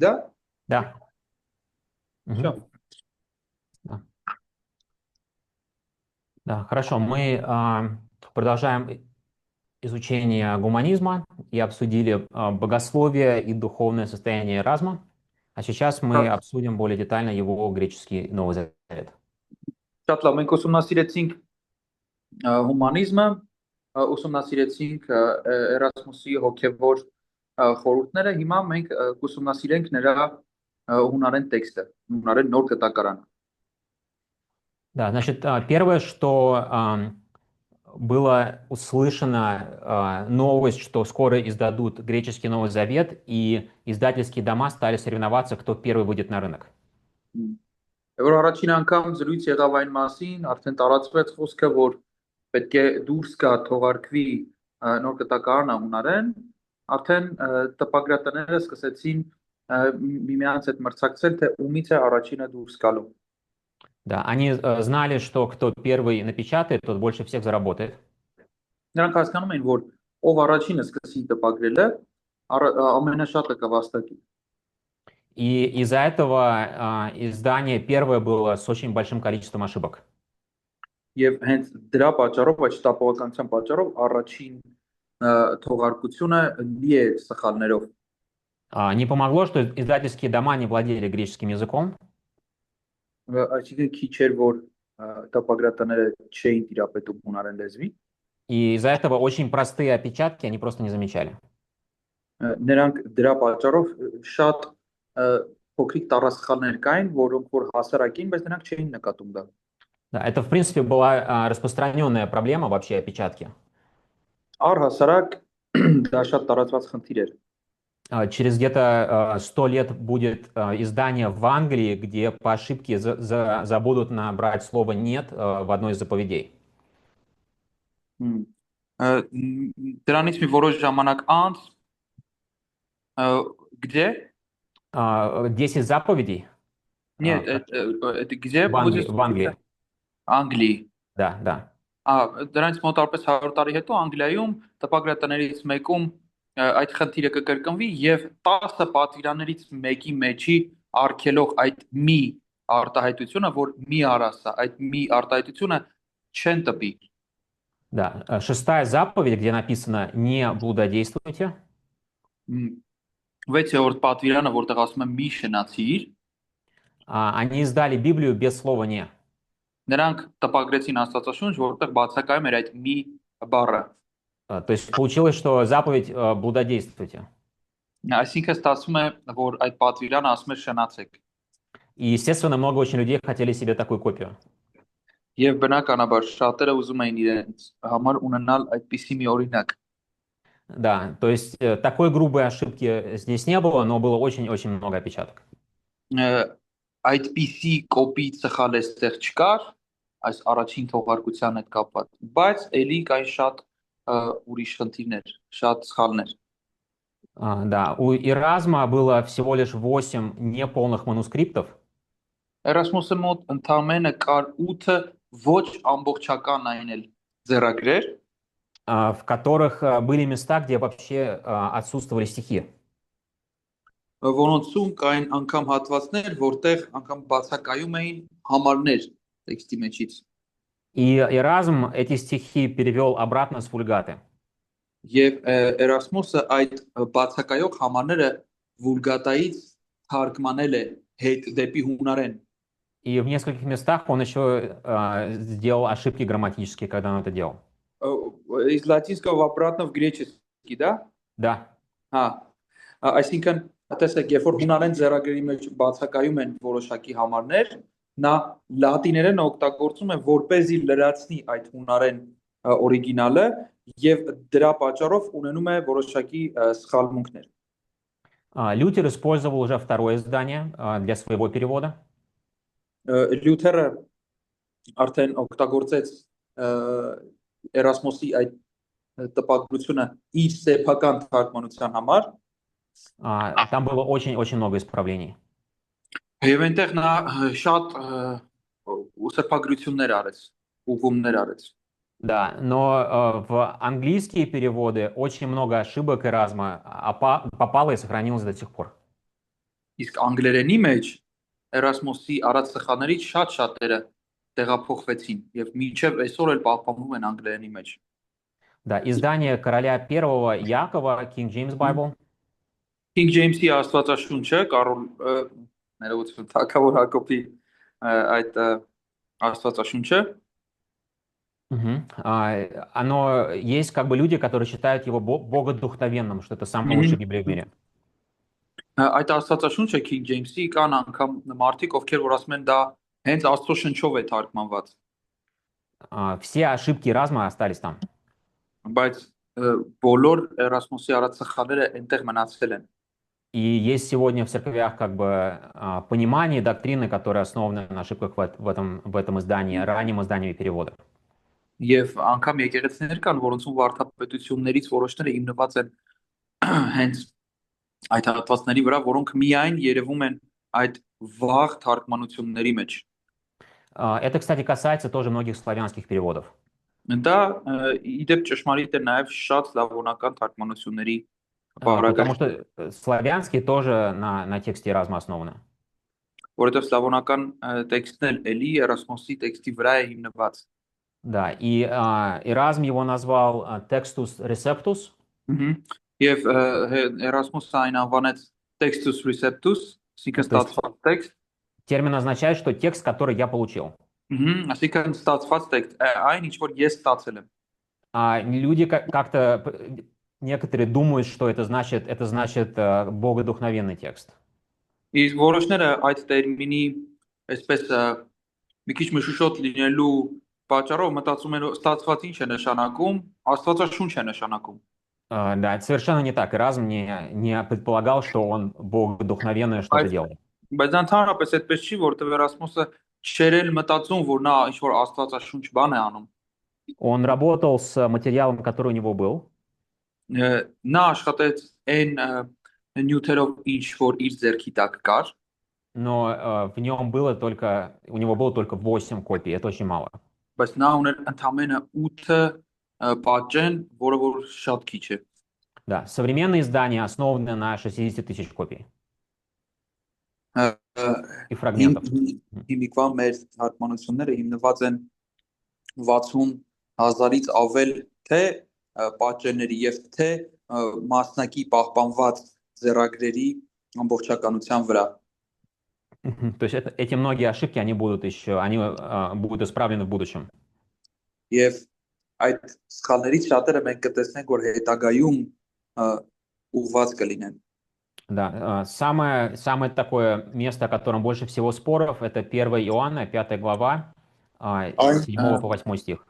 да? Да. Мгм. Всё. Да. Да, хорошо. Мы продолжаем изучение гуманизма и обсудили богословие и духовное состояние Эразма. А сейчас мы обсудим более детально его греческий Новый Завет. Շատ լավ, մենք ուսումնասիրեցինք հումանիզմը, ուսումնասիրեցինք Էրասմուսի հոգևոր խորհուրդները, հիմա մենք կուսումնասիրենք նրա հունարեն տեքստը, հունարեն նոր կտակարանը։ Да, значит, первое, что было услышано новость, что скоро издадут греческий Новый Завет, и издательские дома стали соревноваться, кто первый выйдет на рынок. Որ առաջին անգամ զրույց եղավ այն մասին, արդեն տարածվեց խոսքը, որ պետք է դուրս գա թողարկվի նոր կտակարանը հունարեն, արդեն տպագրատները սկսեցին միմյանց հետ մրցակցել, թե ումից է առաջինը դուրս գալու։ Да, они знали, что кто первый напечатает, тот больше всех заработает. Նրանք հասկանում էին, որ ով առաջինը սկսի տպագրելը, ամենաշատը կվաստակի։ И из-за этого издание первое было с очень большим количеством ошибок. Եվ հենց դրա պատճառով, այդ շտապողականության պատճառով առաջին թողարկությունը լի է սխալներով։ Не помогло, что издательские дома не владели греческим языком. Այսինքն քիչ էր, որ տպագրատները չէին տիրապետում հունարեն լեզվի։ И из-за этого очень простые опечатки они просто не замечали. Նրանք դրա պատճառով շատ փոքրիկ տառասխալներ կային, որոնք որ հասարակ էին, բայց նրանք չէին նկատում դա։ Да, это, в принципе, была распространенная проблема вообще опечатки. Առհասարակ դա շատ տարածված խնդիր էր։ Через где-то 100 лет будет издание в Англии, где по ошибке забудут набрать слово «нет» в одной из заповедей. Դրանից մի որոշ ժամանակ անց где? 10 заповедей? Нет, это где в Англии, в Англии. Անգլիի։ Да, да. Դրանից մոտավորապես 100 տարի հետո Անգլիայում տպագրատներից մեկում այդ խնդիրը կկրկնվի եւ 10 պատվիրաններից մեկի մեջի արգելող այդ մի արտահայտությունը, որ մի արասա, այդ մի արտահայտությունը չեն տպի։ Да, 6-я заповедь, где написано «не блудодействуйте». 6-րդ պատվիրանը, որտեղ ասում է մի շնացիր, они издали Библию без слова «не». Նրանք տպագրեցին Աստվածաշունչ, որտեղ բացակայում էր այդ մի բառը։ То есть получилось, что заповедь блудодействуйте. Այսինքն ստացվում է, որ այդ պատվիրանը ասում է շնացեք։ И, естественно, много очень людей хотели себе такую копию. Եվ բնականաբար շատերը ուզում էին իրենց համար ունենալ այդպիսի մի օրինակ։ Да, то есть такой грубой ошибки здесь не было, но было очень-очень много опечаток. Այդպիսի կոպի սխալ էստեղ չկար, այս առաջին թողարկության հետ կապված, բայց ելի կային շատ ուրիշ խնդիրներ, շատ սխալներ։ Да, у Эразма было всего лишь 8 неполных манускриптов. Էրասմոսը մոտ ընդամենը կար 8 ոչ ամբողջական այնել ձեռագրեր, в которых были места, где вообще отсутствовали стихи. Որոնցում կային անգամ հատվածներ, որտեղ անգամ բացակայում էին համարներ տեքստի մեջից։ И Эразм эти стихи перевел обратно с Вульгаты. Եվ Էրասմոսը այդ բացակայող համարները Վուլգատայից թարգմանել է հետ դեպի հունարեն։ И в нескольких местах он еще сделал ошибки грамматические, когда он это делал. Из латинского обратно в греческий, да? Да. Այսինքն, տեսեք, երբ որ հունարեն ձեռագրերի մեջ բացակայում են որոշակի համարներ, նա լատիներենը օգտագործում է որպեսզի լրացնի այդ հունարեն օրիգինալը եւ դրա պատճառով ունենում է որոշակի սխալմունքներ։ Лютер использовал уже второе издание для своего перевода. Լյութերը արդեն օգտագործեց Էրասմոսի այդ տպագրությունը իր սեփական թարգմանության համար։ Там было очень-очень много исправлений. Եվ այնտեղ նա շատ սրբագրություններ արեց, ուղղումներ արեց։ Да, но в английские переводы очень много ошибок Эразма попало и сохранилось до сих пор. Իսկ անգլերենի մեջ Էրասմոսի արած սխալներից շատ-շատերը տեղափոխվեցին եւ մինչեւ այսօր էլ պահպանվում են անգլերենի մեջ։ Да, издание короля первого Якова, King James Bible. King James-ի Աստվածաշունչը Կարոլ ներողություն Թագավոր Հակոբի այդ Աստվածաշունչը Мгм. Оно есть как бы люди, которые считают его богодухновенным, что это самая лучшая Библия в мире. այդ Աստվածաշունչը King James-ի կան անգամ մարդիկ, ովքեր որ ասում են դա հենց Աստծո շնչով է թարգմանված, Все ошибки разума остались там. բայց բոլոր Էրասմոսի արած սխալները այնտեղ մնացել են։ И есть сегодня в церквях как бы понимание доктрины, которые основаны на ошибках в этом издании, раннем издании перевода. Եվ անգամ եկեղեցիներ կան, որոնցում վարդապետություններից որոշները հիմնված են հենց այդ հատվածների վրա, որոնք միայն երևում են այդ վաղ թարգմանությունների մեջ։ Это, кстати, касается тоже многих славянских переводов. Դա իդեպ ճշմարիտ է նաև շատ սլավոնական թարգմանությունների Потому բաղրագիր, что славянские тоже на тексте Эразма основаны. որովհետև սլավոնական տեքստն էլ էլի Էրասմոսի տեքստի վրա է հիմնված։ Да, и Эразм его назвал Textus Receptus. Եվ Էրասմոսը այն անվանեց Textus Receptus, այսինքն То есть ստացված տեքստ, термин означает, что текст, который я получил. այսինքն ստացված տեքստ, այն ինչ որ ես ստացել եմ։ Люди как-то, некоторые думают, что это значит богодухновенный текст. Իսկ որոշները այդ տերմինի այսպես մի քիչ մշուշոտ լինելու պատճառով մտածում են ստացված ինչ է նշանակում, Աստվածաշունչ է նշանակում։ Да, это совершенно не так. Эразм не предполагал, что он богодухновенное что-то делал. Բայց դա ընդհանրապես այդպես չի, որովհետև Էրասմոսը չէր էլ մտածում, որ նա ինչ որ Աստվածաշունչ բան է անում։ Он работал с материалом, который у него был. Նա աշխատեց այն նյութերով, ինչ որ իր ձեռքի տակ կար, Но у него было только 8 копий. Это очень мало. բայց նա ուներ ընդամենը 8 պատճեն, որը որ շատ քիչ է։ Да, современные издания основаны на 60 тысяч копий и фрагментов. Հիմիկվա մեր թարգմանությունները հիմնված են 60,000-ից ավել թե պատճենների եւ թե մասնակի պահպանված ձեռագրերի ամբողջականության վրա։ То есть эти многие ошибки, они будут исправлены в будущем. Եվ այդ սխալներից շատերը մենք կտեսնենք, որ հետագայում ուղված կլինեն։ Да, самое такое место, о котором больше всего споров, это 1 Иоанна, 5 глава, 7 по 8 стих.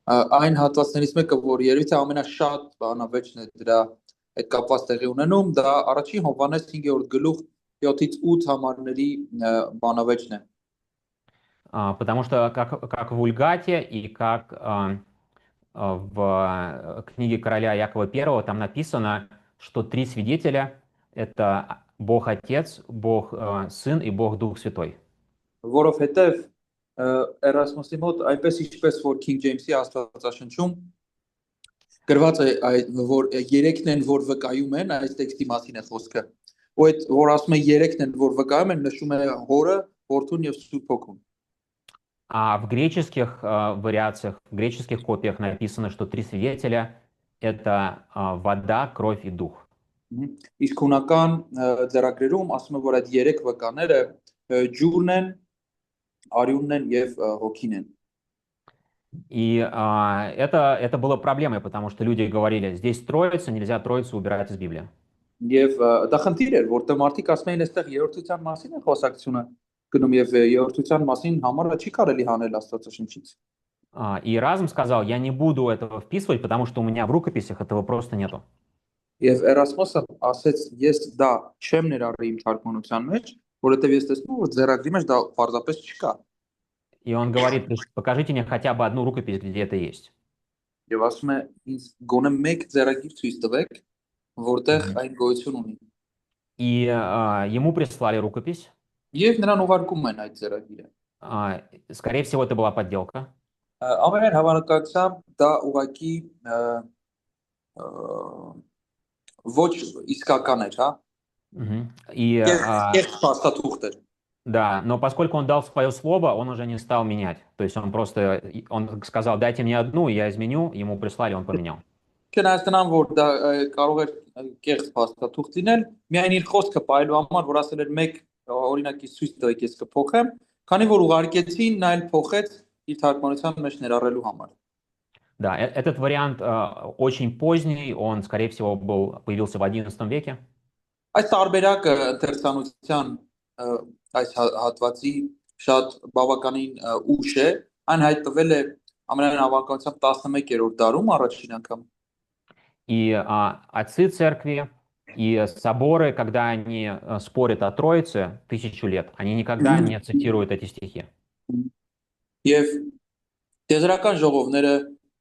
Այն հատվածներից մեկը, որ երևի թե ամենաշատ բանավեճն է դրա այդ կապված տեղի ունենում, դա առաջին Հովհաննես 5-րդ գլուխ 7-ից 8 համարների բանավեճն է։ Потому что как в Вульгате и как в книге короля Якова I там написано, что 3 свидетеля — это Бог Отец, Бог Сын и Бог Дух Святой. Որովհետև Էրասմոսի մոտ այնպես ինչպես որ King James-ի Աստվածաշնչում գրված է որ երեքն են որ վկայում են, այս տեքստի մասին է խոսքը։ Ու այդ որ ասում է երեքն են որ վկայում են, նշում է Հորը, Որդուն եւ Սուրբ Հոգուն։ А в греческих вариациях, в греческих копиях написано, что 3 свидетеля — это вода, кровь и дух. Իսկ հունական ձեռագրերում ասում է որ այդ երեք վկաները ջուրն են, արյունն են եւ հոգին են։ И это было проблемой, потому что люди говорили, здесь Троица, нельзя Троицу убирать из Библии. Եվ դա խնդիր էր, որտեղ մարդիկ ասում էին, այստեղ երրորդության մասին է խոսակցությունը գնում եւ երրորդության մասին համարը չի կարելի հանել Աստվածաշնչից։ И Эразм сказал, я не буду этого вписывать, потому что у меня в рукописях этого просто нету. Եվ Էրասմոսը ասեց, ես դա չեմ ներառի իմ թարգմանության մեջ, որովհետեւ ես տեսնում որ ձեռագրի մեջ դա պարզապես չկա։ И он говорит, покажите мне хотя бы одну рукопись, где это есть. Եվ ասում է, ինձ գոնե մեկ ձեռագիր ցույց тվեք, որտեղ այն գոյություն ունի։ И ему прислали рукопись. Եվ նրան ուղարկում են այդ ձեռագիրը։ Скорее всего, это была подделка. Ամենայն հավանականությամբ դա ուղղակի ոչ իսկական էր, հա։ Мгм. И, Կեղծ փաստաթուղթ էր։ да, но поскольку он дал свое слово, он уже не стал менять. То есть он просто, он сказал, дайте мне одну, я изменю, ему прислали, он поменял. Չնայած նրան, որ դա կարող էր կեղծ փաստաթուղթ լինել, միայն իր խոսքը պայելու համար, որ ասել էր մեկ օրինակի ցույց տվեք, ես կփոխեմ, քանի որ ուղարկեցին, նա էլ փոխեց իր թարգմանության մեջ ներառելու համար։ Да, этот вариант очень поздний, он, скорее всего, появился в XI веке. Այս տարբերակը ընթերցանության այս հատվածի շատ բավականին ուշ է, այն հայտնվել է ամենայն հավանականությամբ 11-րդ դարում առաջին անգամ։ И отцы церкви, и соборы, когда они спорят о Троице 1000 лет, они никогда не цитируют эти стихи. Եվ տեզրական ժողովները,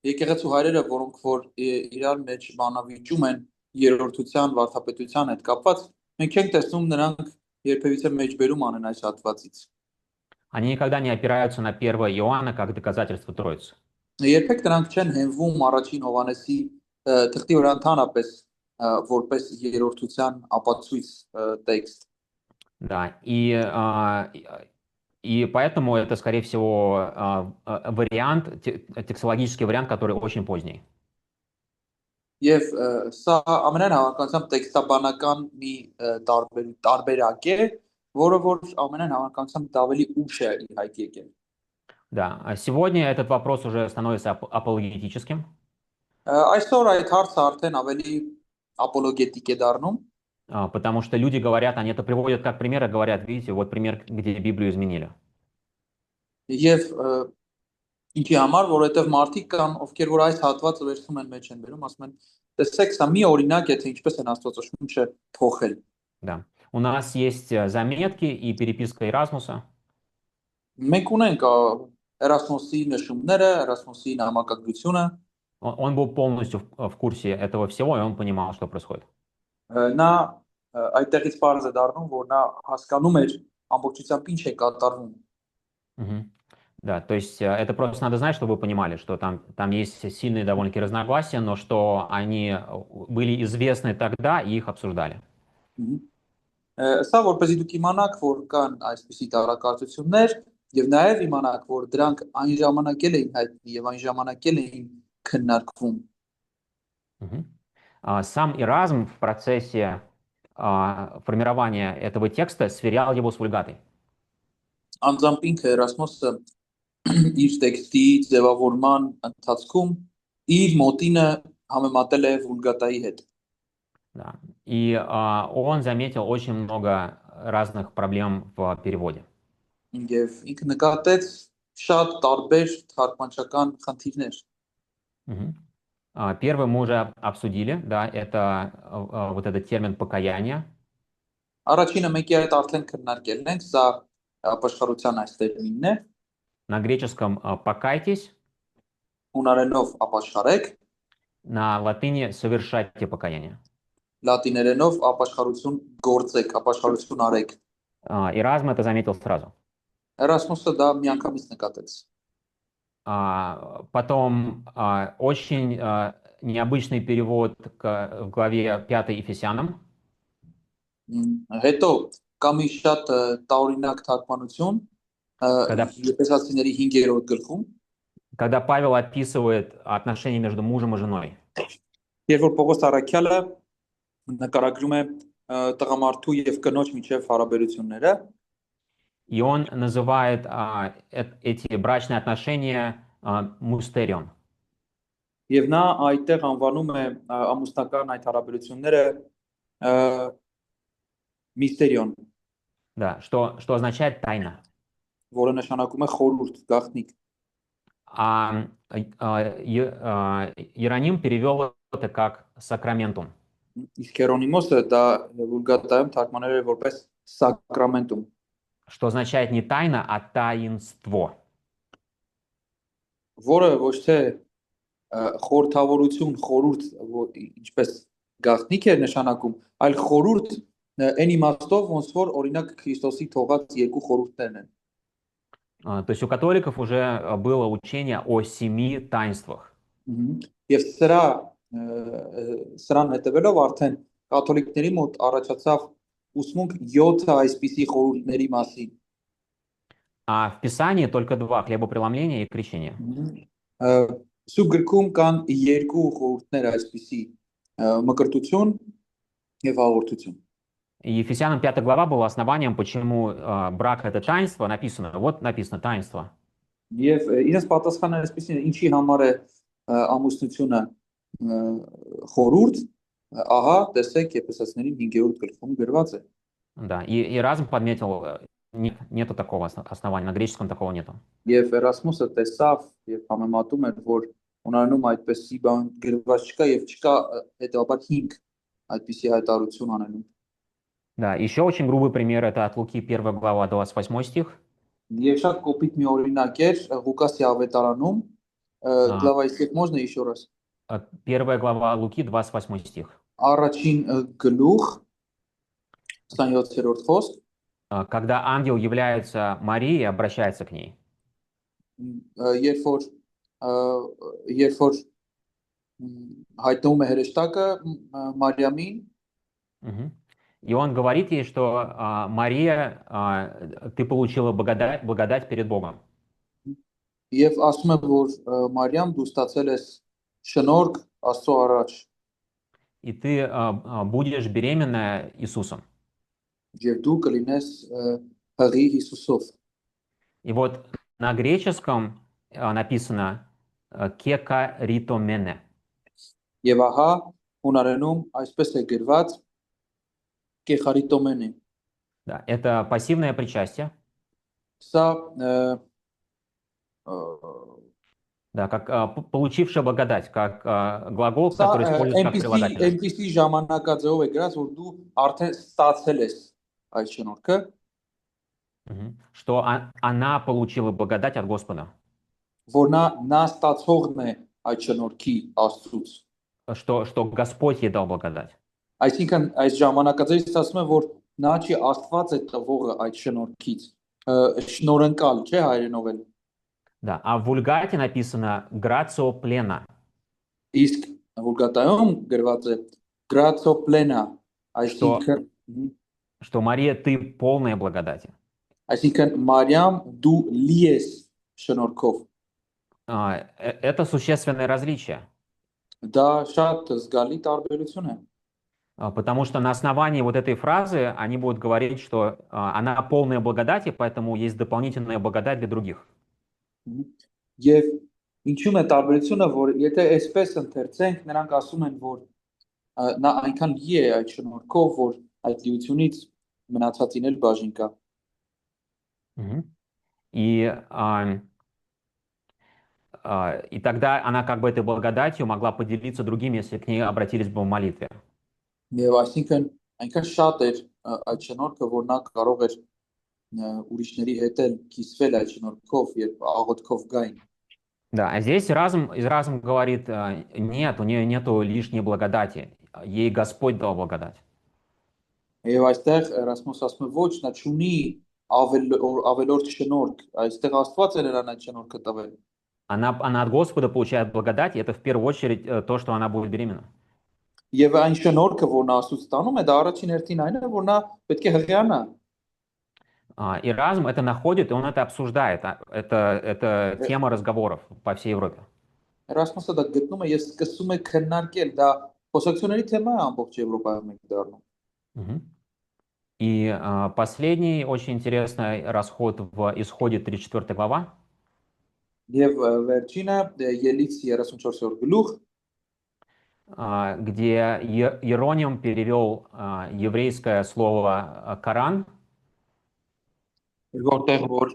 եկեղեցու հայրերը, որոնք որ իրար մեջ բանավիճում են երրորդության, վարդապետության հետ կապված, մենք չենք տեսնում նրանք երբևիցե մեջբերում անեն այս հատվածից։ Они никогда не опираются на 1 Иоанна как доказательство Троицы. Երբեք նրանք չեն հենվում առաջին Հովանեսի թղթի վրա ընդհանրապես որպես երրորդության ապացույց տեքստ։ Да, и поэтому это, скорее всего, вариант, текстологический вариант, который очень поздний. Եվ սա ամենայն հավանականությամբ տեքստաբանական մի տարբերակ է, որը որ ամենայն հավանականությամբ ավելի ուշ է իր հայտ եկել։ Да, а сегодня этот вопрос уже становится апологетическим. Այսօր այդ հարցը արդեն ավելի ապոլոգետիկ է դառնում, Потому что люди говорят, они это приводят как пример, и говорят, видите, вот пример, где Библию изменили. եւ ինչի համար, որովհետեւ մարդիկ կան, ովքեր որ այս հատվածը վերցնում են մեջ են բերում, ասում են, տեսեք, սա մի օրինակ է, թե ինչպես են Աստվածաշունչը փոխել։ Да. У нас есть заметки и переписка Erasmus'а. Մենք ունենք Էրասմոսի նշումները, Էրասմոսի նամակագրությունը, Он был полностью в курсе этого всего, и он понимал, что происходит. նա այդտեղից բարձ է դառնում, որ նա հասկանում էր ամբողջությամբ ինչ է կատարվում։ Мгм. Да, то есть это просто надо знать, чтобы вы понимали, что там есть сильные довольно-таки разногласия, но что они были известны тогда и их обсуждали. Սա որպեսզի դուք իմանաք, որ կան այսպիսի տարակարծություններ եւ նաեւ իմանաք, որ դրանք այն ժամանակ էլ էին հայտնի եւ այն ժամանակ էլ էին քննարկվում։ Мгм. Сам Эразм в процессе формирования этого текста сверял его с Вульгатой. Անձամբ ինքը Էրասմոսը իր տեքստի ձևավորման ընթացքում իր մոտինը համեմատել է Վուլգատայի հետ։ Да. И он заметил очень много разных проблем в переводе. Եվ ինքը նկատեց շատ տարբեր թարգմանչական խնդիրներ։ Мгм. Первый мы уже обсудили, да, это вот этот термин покаяние. Առաջինը մեկի այդ արդեն քննարկել ենք, սա ապաշխարության այս տերմինն է, На греческом покайтесь, հունարենով ապաշխարեք, на латыни совершайте покаяние. լատիներենով ապաշխարություն գործեք, ապաշխարություն արեք։ Эразм это заметил сразу. Էրասմոսը դա միանգամից նկատեց։ Потом очень необычный перевод в главе 5 Ефесянам. Հետո կա մի շատ տարօրինակ թարգմանություն Եփեսացիների 5-րդ գլխում, когда Павел описывает отношения между мужем и женой. երբ որ Պողոս առաքյալը նկարագրում է տղամարդու եւ կնոջ միջև հարաբերությունները, И он называет эти брачные отношения мустерион. եւ նա այդտեղ անվանում է ամուսնական այդ հարաբերությունները միստերիոն, Да, что означает тайна. որը նշանակում է խորհուրդ, գաղտնիք։ Иероним перевел это как сакраментум. Իսկ Հերոնիմոսը դա վուլգատայում թարգմանել է որպես սակրամենտում, что означает не тайна, а таинство. որը ոչ թե խորհրդավորություն, խորհուրդ, ինչպես գաղտնիք է նշանակում, այլ խորհուրդ այն իմաստով, ոնց որ օրինակ Քրիստոսի թողած երկու խորհուրդներն են։ То есть у католиков уже было учение о 7 таинствах. Եվ սրան հետևելով արդեն կաթոլիկների մոտ առաջացավ ուսմունք 7 այսպիսի խորհուրդների մասին։ А в Писании только два: хлебопреломление и крещение. Սուրբ գրքում կան երկու խորհուրդներ այսպիսի մկրտություն եւ հաղորդություն։ И Ефесянам 5 глава была основанием, почему брак — это таинство. Написано, вот написано таинство. Եվ իրենց պատասխանը այսպեսին է, ինչի համար է ամուսնությունը խորհուրդ, ահա տեսեք Եփեսացիներին 5-րդ գլխում գրված է։ Да, и Эразм подметил, нету такого основания, на греческом такого нету. Եվ Էրասմոսը տեսավ եւ համեմատում էր, որ ունարնում այդպեսի բան գրված չկա եւ չկա հետեւաբար 5 այդպիսի հայտարարություն անելու։ Да, еще очень грубый пример — это от Луки 1 глава 28 стих. Եվ շատ կոպիտ մի օրինակ էր Ղուկասի ավետարանում, глава, если можно еще раз. 1 глава Луки 28 стих. Առաջին գլուխ 27-րդ խոսք. Когда ангел является Марии и обращается к ней. Երբ որ հայտնվում է հրեշտակը Մարիամին, и он говорит ей, что Мария, ты получила благодать перед Богом. Եվ ասում է, որ Մարիամ դու ստացել ես շնորհք Աստծո առաջ։ И ты будешь беременна Иисусом. Եվ դու կլինես հղի Հիսուսով։ И вот на греческом написано «кекаритомене». Եվ ահա հունարենում այսպես է գրված կեխարիտոմենե։ Да, это пассивное причастие. Սա Да, как получившая благодать, как глагол, который используется как прилагательное. Այնպիսի ժամանակաձևով է գրած, որ դու արդեն ստացել ես այդ շնորհքը, что она получила благодать от Господа. Որ նա ստացողն է այդ շնորհքի Աստծուց։ Что Господь ей дал благодать. Այսինքն այս ժամանակաձևից ասում է, որ նա չի Աստված է տվողը այդ շնորհքից։ Շնորհընկալ, չէ՞ հայերենով էլ։ Да, а в Вульгате написано «грацио плена». Իսկ Վուլգատայում գրված է «грацио plena», այսինքն что Мария, ты полная благодати. Այսինքն Մարիամ դու լի ես շնորհքով։ Это существенное различие. Դա շատ զգալի տարբերություն է։ Потому что на основании вот этой фразы они будут говорить, что она полная благодати, поэтому есть дополнительная благодать для других. Եվ ինչու՞մ է տարբերությունը, որ եթե այսպես ընթերցենք, նրանք ասում են, որ նա այնքան լի է այդ շնորհքով, որ այդ լիությունից մնացածին էլ բաժին կա։ И тогда она как бы этой благодатью могла поделиться другими, если к ней обратились бы в молитве. Եվ այսինքն այնքան շատ էր այդ շնորհքը, որ նա կարող էր ուրիշների հետ էլ կիսվել այդ շնորհքով եւ աղոթքով գային։ Да, а здесь Эразм говорит, нет, у нее нету лишней благодати, ей Господь дал благодать. Եվ այստեղ Էրասմոս ասում է, ոչ, նա չունի ավելորդ շնորհք, այստեղ Աստված է նրան այդ շնորհքը տվել։ Она от Господа получает благодать, и это в первую очередь то, что она будет беременна. Եվ այն շնորհքը, որ նա Աստծուց ստանում է, դա առաջին հերթին այն է, որ նա պետք է հղիանա։ Эразм это находит, и он это обсуждает. Это тема разговоров по всей Европе. Էրասմոսը դա գտնում է եւ սկսում է քննարկել, դա խոսակցությունների թեմա է ամբողջ Եվրոպայում դառնում։ И последний очень интересный расход в Исходе 34 глава. Եվ վերջինը Ելից 34-րդ գլուխ, где Иероним перевел еврейское слово «Коран». Որտեղ որ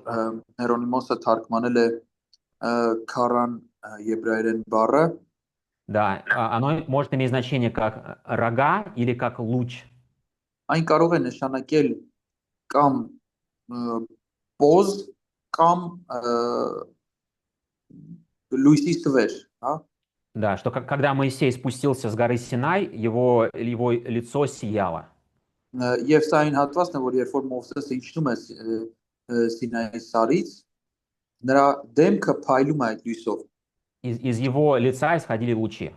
Հերոնիմոսը թարգմանել է Քարան եբրայերեն բառը։ Да, оно может иметь значение как рога или как луч. Այն կարող է նշանակել կամ պոզ կամ լույսի ստվեր, հա։ Да, что когда Моисей спустился с горы Синай, его лицо сияло. Եվ սա այն հատվածն է, որ երբ որ Մովսեսը իջնում է Սինայի սարից, նրա դեմքը փայլում է այդ լույսով։ Из его лица исходили лучи.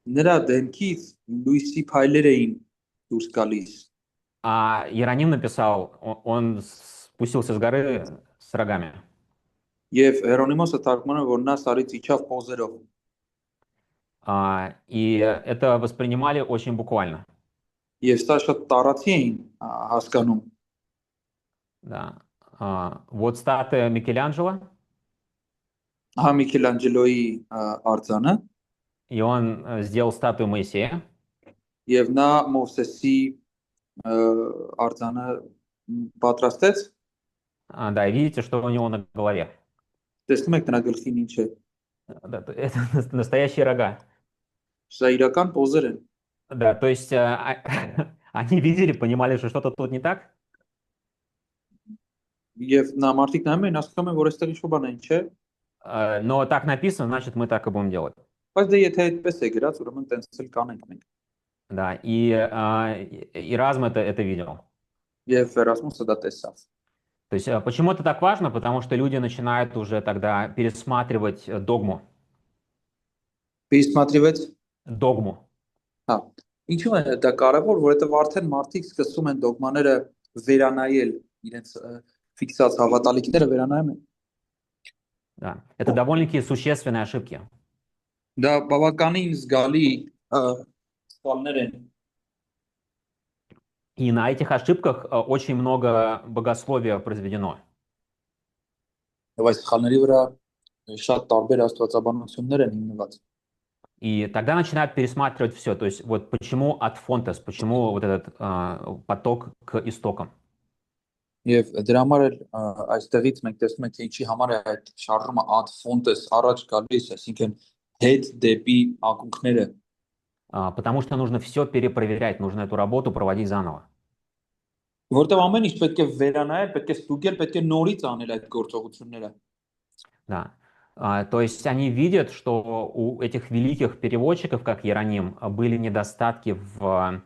Նրա դեմքից լույսի փայլեր էին դուրս գալիս։ А Иероним написал, он спустился с горы с рогами. Եվ Հերոնիմոսը թարգմանում է, որ նա սարից իջավ պոզերով։ И это воспринимали очень буквально. Եվ սա շատ տարածի էին հասկանում։ Да. Вот статуя Микеланджело, Ահա Միքելանջելոյի արձանը и он сделал статую Моисея. եւ նա Մովսեսի արձանը պատրաստեց։ Да, и видите, что у него на голове. Տեսնում եք նրա գլխին ինչ է։ Да, это настоящие рога. Սա իրական պոզեր են։ Да, то есть они видели, понимали, что что-то тут не так, Եվ նա մարդիկ նայում են, ասում են, որ այստեղ ինչ-որ բան է, ինչ է։ но так написано, значит, мы так и будем делать. Բայց դե եթե այդպես է գրած, ուրեմն տենց էլ կանենք մենք։ Да, и Разм это видел. Եվ Էրասմոսը դա տեսավ։ То есть почему это так важно? Потому что люди начинают уже тогда пересматривать догму. Пересматривать Догму. Հա, ինչու է դա կարևոր, որովհետև արդեն մարդիկ սկսում են դոգմաները վերանայել, իրենց ֆիքսած հավատալիքները վերանայում են։ Да. Это довольно-таки существенные ошибки. Դա բավականին զգալի սխալներ են։ И на этих ошибках очень много богословия произведено. Եվ այս սխալների вրա շատ տարբեր աստվածաբանություններ են հիմնված։ И тогда начинают пересматривать все. То есть вот почему ad fontes, почему вот этот поток к истокам. Եվ դրա համար էլ այստեղից մենք տեսնում ենք, թե ինչի համար է այդ շարժումը ad fontes առաջ գալիս, այսինքն հետ դեպի ակունքները։ Потому что нужно все перепроверять, нужно эту работу проводить заново. Որտեղ ամեն ինչ պետք է վերանայել, պետք է ստուգել, պետք է норից անել այդ գործողությունները։ Да. То есть они видят, что у этих великих переводчиков, как Иероним, были недостатки в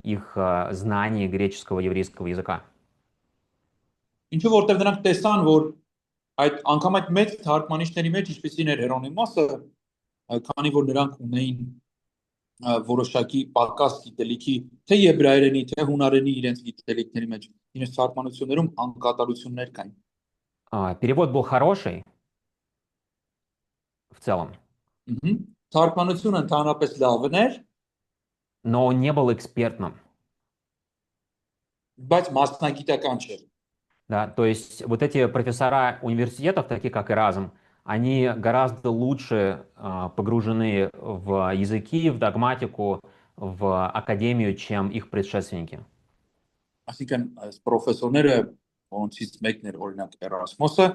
их знании греческого и еврейского языка. Ինչու որտեղ նրանք տեսան, որ այդ անգամ այդ մեծ թարգմանիչների մեջ ինչպեսին էր Հերոնիմոսը, քանի որ նրանք ունեին որոշակի պակաս գիտելիքի, թե եբրայերենի, թե հունարենի իրենց գիտելիքների մեջ, իրենց թարգմանություններում անկատարություններ կային։ Перевод был хороший в целом, Թարգմանությունը ընդհանրապես լավն էր, но он не был экспертным. բայց մասնագիտական չէր։ Да, то есть вот эти профессора университетов, такие как Эразм, они гораздо лучше погружены в языки, в догматику, в академию, чем их предшественники. Այսինքն պրոֆեսորները, որոնցից մեկն էր օրինակ Էրասմոսը,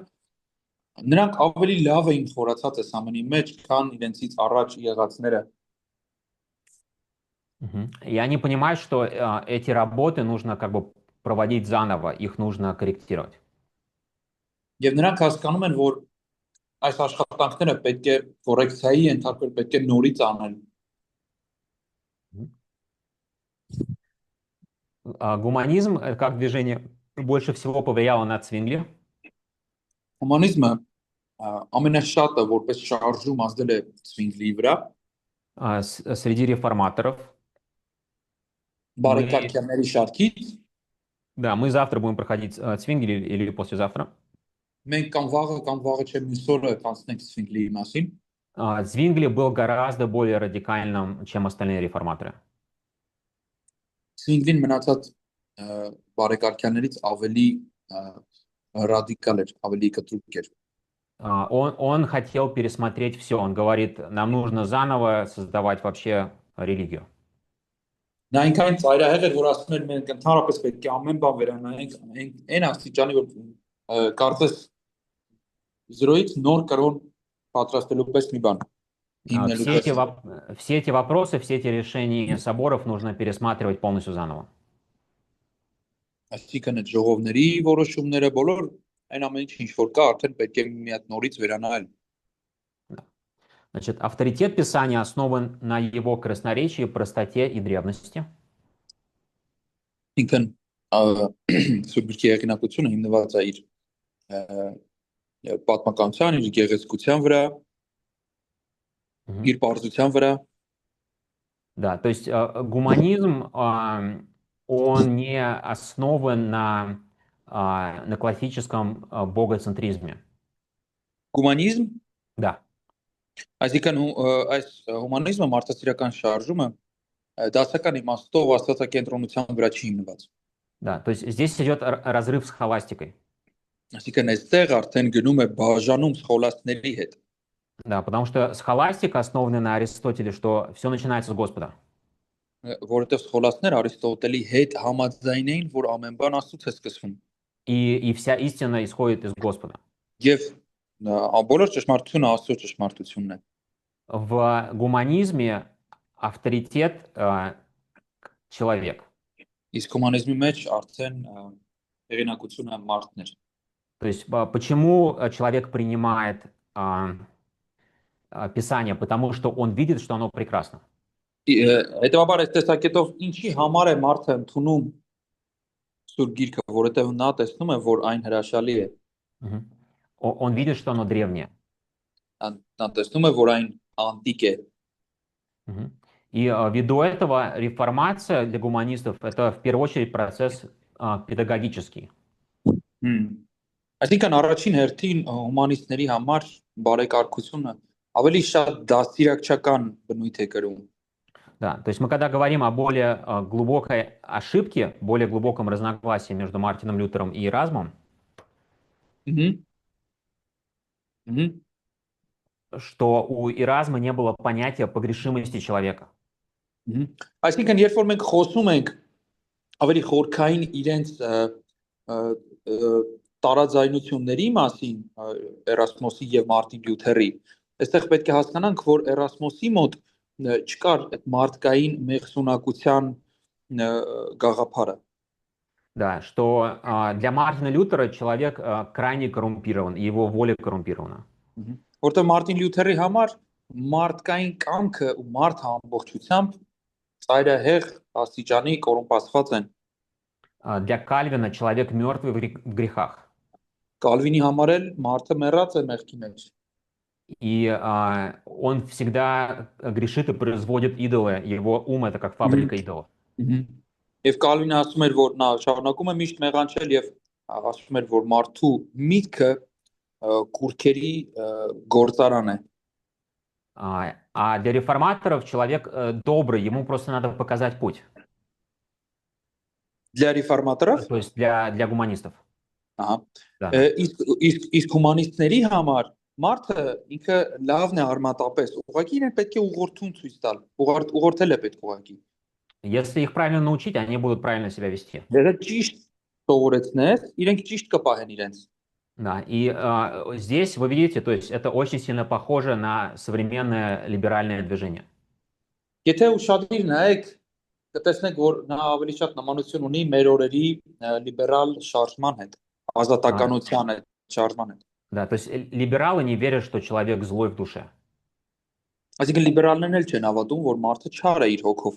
նրանք ավելի լավ էին խորացած այս ամենի մեջ, քան իրենցից առաջ եղածները։ И они понимают, что эти работы нужно как бы проводить заново, их нужно корректировать. Եվ նրանք հասկանում են, որ այս աշխատանքները պետք է կոռեկցիայի ենթարկվել, պետք է նորից անել։ Гуманизм, как движение, больше всего повлияло на Цвингли. Հումանիզմը ամենաշատը որպես շարժում ազդել է Ցվինգլիի վրա, Среди реформаторов. բարեկարգյանների շարքից։ Да, мы завтра будем проходить Цвингли или послезавтра. Մենք կամ վաղը չէ մյուս օրը կանցնենք Ցվինգլիի մասին։ Цвингли был гораздо более радикальным, чем остальные реформаторы. Ցվինգլին մնացած բարեկարգյաններից ավելի ռադիկալ էր, ավելի կտրուկ էր։ Он хотел пересмотреть все. Он говорит, нам нужно заново создавать вообще религию. Նա այնքան ծայրահեղ էր, որ ասում էր մենք ընդհանրապես պետք է ամեն бан վերանայենք, այն աստիճանի որ կարծես զրոյից նոր կրոն պատրաստելու պես մի բան։ Все эти вопросы, все эти решения соборов нужно пересматривать полностью заново. Այսինքն այդ ժողովների որոշումները բոլոր այն ամեն ինչ որ կա, արդեն պետք է մի հատ նորից վերանայել։ Значит, авторитет Писания основан на его красноречии, простоте и древности. Ինքն սուրբիքի եղանակությունը հիմնված է իր պատմականության, իր գեղեցկության վրա, իր բարձրության վրա։ Да, то есть гуманизм, он не основан на классическом богоцентризме. Հումանիզմ, Да. այսինքն այս հումանիզմը մարդասիրական շարժումը դասական իմաստով աստվածակենտրոնության վրա չի հիմնված։ Да, то есть здесь идет разрыв с схоластикой. Այսինքն այստեղ արդեն գնում է բաժանում սխոլաստների հետ, Да, потому что схоластика основана на Аристотеле, что все начинается с Господа. որովհետև սխոլաստները Արիստոտելի հետ համաձայն էին, որ ամեն բան Աստծուց է սկսվում։ И вся истина исходит из Господа. Եվ բոլոր ճշմարտությունը Աստծո ճշմարտությունն է։ В гуманизме авторитет человек. Իսկ հումանիզմի մեջ արդեն հեղինակությունը մարդն էր։ То есть почему человек принимает Писание? Потому что он видит, что оно прекрасно. Հետևաբար այս տեսակետով ինչի համար է մարդը ընդունում Սուրբ Գիրքը, որովհետև նա տեսնում է, որ այն հրաշալի է։ Мгм. Он видит, что оно древнее. Նա տեսնում է, որ այն անտիկ է։ Мгм. И ввиду этого реформация для гуманистов это в первую очередь процесс педагогический. Այսինքն առաջին հերթին հումանիստների համար բարեկարգությունը ավելի շատ դաստիարակչական բնույթ է կրում։ Да, то есть мы когда говорим о более глубокой ошибке, более глубоком разногласии между Мартином Лютером и Еразмом, что у Еразма не было понятия погрешимости человека. Այսինքն երբ որ մենք խոսում ենք ավելի խորքային իրենց տարաձայնությունների մասին Էրասմոսի եւ Մարտին Լյութերի, այստեղ պետք է հասկանանք, որ Էրասմոսի մոտ չկար այդ մարդկային մեղսունակության գաղափարը։ Да, что для Мартина Лютера человек крайне коррумпирован, и его воля коррумпирована. Որտեղ Մարտին Լյութերի համար մարդկային կամքը ու մարդը ամբողջությամբ ծայրահեղ աստիճանի կոռումպացված են։ Для Кальвина человек мертвый в грехах. Կալվինի համար էլ մարդը մեռած է մեղքի մեջ։ И он всегда грешит и производит идолы. Его ум это как фабрика идолов. Եվ Կալվինը ասում էր, որ նա շարունակում է միշտ մեղանչել եւ ասում էր, որ մարդու միտքը կուրքերի գործարան է։ А для реформаторов человек добрый, ему просто надо показать путь. Для реформаторов, то есть для гуманистов. Ահա։ Да. Իսկ հումանիստների համար մարդը ինքը լավն է արմատապես, ուղղակի իրեն պետք է ուղղորդում ցույց տալ, ուղղորդել է պետք ուղղակի։ Если их правильно научить, они будут правильно себя вести. Դերը ճիշտ սովորեցնես, իրենք ճիշտ կպահեն իրենց։ Да, и здесь вы видите, то есть это очень сильно похоже на современное либеральное движение. Եթե ուշադիր нայեք, կտեսնեք, որ նա ավելի շատ նմանություն ունի մեր օրերի լիբերալ շարժման հետ, ազատականության հետ, շարժման հետ։ Да, то есть либералы не верят, что человек злой в душе. Այսինքն լիբերալներն էլ չեն հավատում, որ մարդը չար է իր հոգով։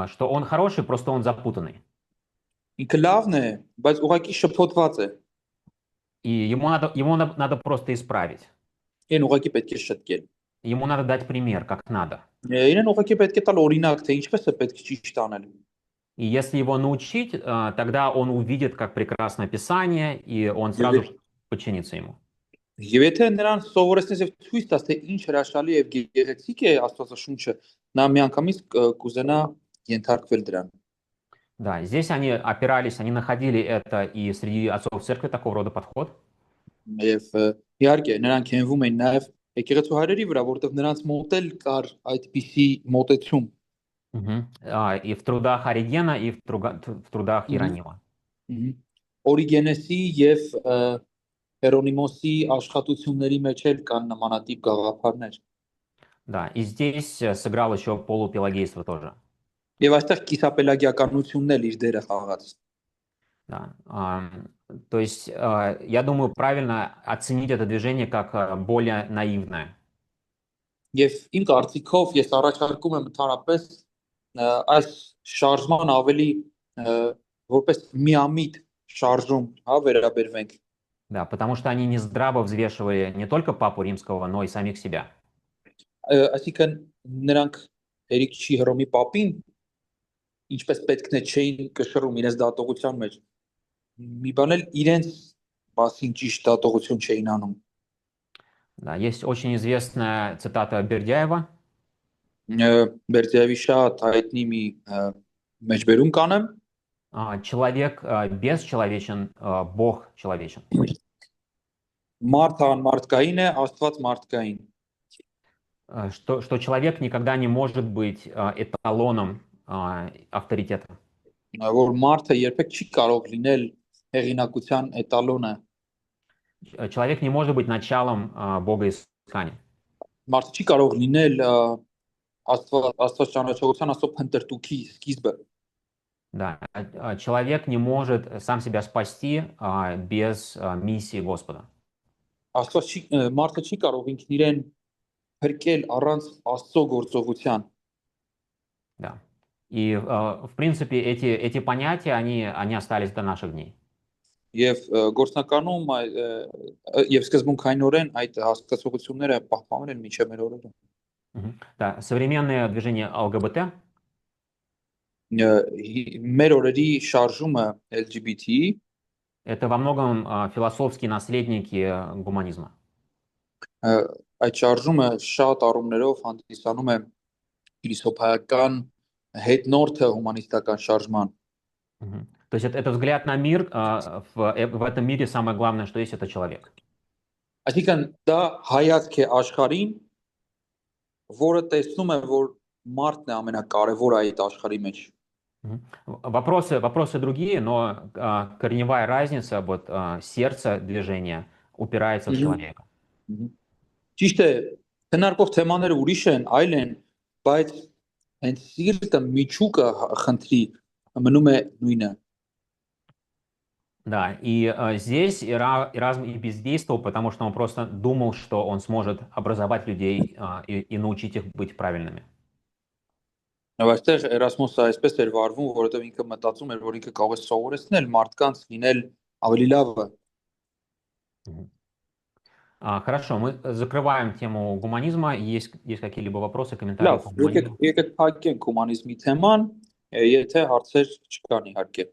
Что он хороший, просто он запутанный. Ինքը լավն է, բայց ուղղակի շփոթված է։ И ему надо просто исправить. Իրեն уղղակի պետք է շտկել։ Ему надо дать пример, как надо. Իրեն ուղղակի պետք է տալ օրինակ, թե ինչպես է պետք ճիշտ անել։ И если его научить, тогда он увидит, как прекрасно Писание, и он сразу подчинится ему. Եվ եթե նրան սովորեցնես եւ ցույց տաս, թե ինչ հրաշալի եւ գեղեցիկ է Աստվածաշունչը, նա միանգամից կուզենա ենթարկվել դրան։ Да, здесь они опирались, они находили это и среди отцов церкви такого рода подход. Եվ իհարկե նրանք հենվում են նաեւ եկեղեցու հայրերի վրա, որովհետեւ նրանց մոտ էլ կար այդպիսի մոտեցում։ И в трудах Оригена, и в трудах Иеронима. Օրիգենեսի եւ Հերոնիմոսի աշխատությունների մեջ էլ կան նմանատիպ գաղափարներ։ Да, и здесь сыграл еще полупелагейство тоже. Եվ այստեղ կիսապելագիականությունն էլ իր դերը խաղաց։ Да. То есть, я думаю, правильно оценить это движение как более наивное. Եվ իմ կարծիքով ես առաջարկում եմ ընդհանրապես այս շարժման ավելի որպես միամիտ շարժում, վերաբերվենք։ Да, потому что они не здраво взвешивали не только Папу Римского, но и самих себя. Այսինքն նրանք Հերիք չի Հռոմի Պապին ինչպես պետք է չէին կշռում իրենց դատողության մեջ։ Մի բան էլ իրենց մասին ճիշտ դատողություն չէին անում։ Да, есть очень известная цитата Бердяева. Բերձիևի շատ հայտնի մի մեջբերում կանեմ։ Человек бесчеловечен, Бог человечен. Մարդը անմարդկային է, Աստված մարդկային։ Что человек никогда не может быть эталоном авторитета. Որ մարդը երբեք չի կարող լինել հեղինակության էտալոնը։ Человек не может быть началом богоискания. Մարդը չի կարող լինել Աստված ճանաչողության աստծո փնտրտուքի սկիզբը։ Да, человек не может сам себя спасти без миссии Господа. Մարդը չի կարող ինքն իրեն փրկել առանց Աստծո գործողության։ Да. И, в принципе, эти понятия, они остались до наших дней. Եվ գործնականում եւ սկզբունքայինորեն այդ հասկացությունները պահպանվել են մինչև մեր օրերը։ Да, современное движение ЛГБТ Մեր օրերի շարժումը LGBT это во многом философские наследники гуманизма. այդ շարժումը շատ առումներով հանդիսանում է փիլիսոփայական հետնորդը հումանիստական շարժման։ То есть это взгляд на мир, в этом мире самое главное, что есть, это человек. Այսինքն դա հայացք է աշխարհին, որը տեսնում է, որ մարդն է ամենակարևորը այդ աշխարհի մեջ։ Вопросы другие, но корневая разница, вот сердце движения упирается в человека. Ճիշտ է, քննարկող թեմաները ուրիշ են, այլ են, բայց հենց սիրտը միջուկը խնդրի մնում է նույնը։ Да, и здесь Эразм и бездействовал, потому что он просто думал, что он сможет образовать людей и научить их быть правильными. Այստեղ Էրասմոսը այսպես էր վարվում, որովհետև ինքը մտածում էր, որ ինքը կարող է սովորեցնել մարդկանց լինել ավելի լավը։ Хорошо, мы закрываем тему гуманизма. Есть какие-либо вопросы, комментарии Լավ, по гуманизму? եկեք փակենք հումանիզմի թեման, եթե հարցեր չկան իհարկե։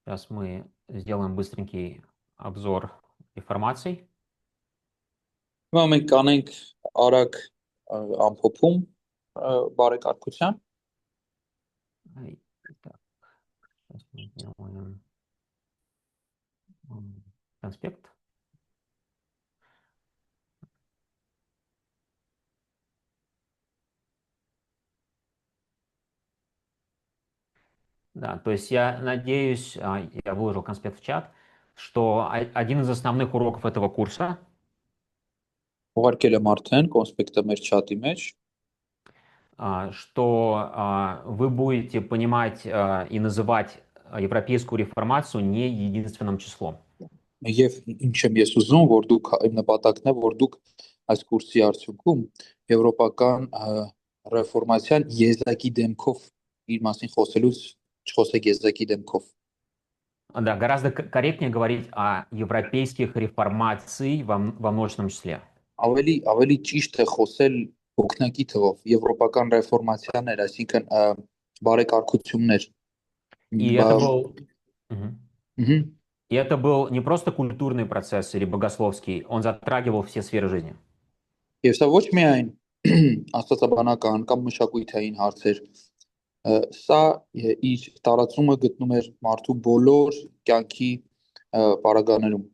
Сейчас мы сделаем быстренький обзор реформаций. Հիմա մենք կանենք արագ ամփոփում բարեկարգության։ Так, сейчас мы сделаем конспект. Да, то есть я надеюсь, я выложил конспект в чат, что один из основных уроков этого курса Ուղարկել եմ արդեն կոնսպեկտը մեր chat-ի մեջ, что вы будете понимать и называть европейскую реформацию не единственным числом. եւ ինչ եմ ես ուզում, որ դուք իմ նպատակն է, որ դուք այս կուրսի արդյունքում եվրոպական ռեֆորմացիան եզակի դեմքով իր մասին խոսելուց չխոսեք եզակի դեմքով։ Да, гораздо корректнее говорить о европейских реформаций во множественном числе. Ավելի ճիշտ է խոսել օգնակի թվով եվրոպական ռեֆորմացիաներ, այսինքն բարեկարգություններ։ И это был... И это был не просто культурный процесс или богословский, он затрагивал все сферы жизни. Եվ սա ոչ միայն աստվածաբանական կամ մշակութային հարցեր, սա իր տարածումը գտնում էր մարդու բոլոր կյանքի պարագաներում։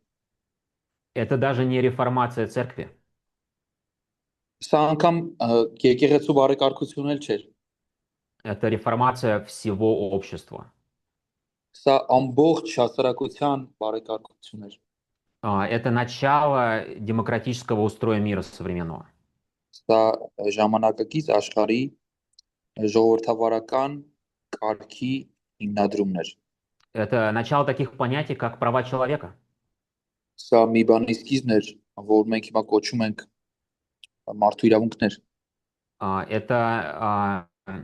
Это даже не реформация церкви. Սա անգամ եկեղեցու բարեկարգություն էլ չէր։ Это реформация всего общества. Սա ամբողջ հասարակության բարեկարգություն էր։ Это начало демократического устроя мира современного. Սա ժամանակակից աշխարհի ժողովրդավարական կարգի հիմնադրումն էր։ Это начало таких понятий, как права человека. Սա մի բանի սկիզբն էր, որ մենք հիմա կոչում ենք մարդու իրավունքներ։ Это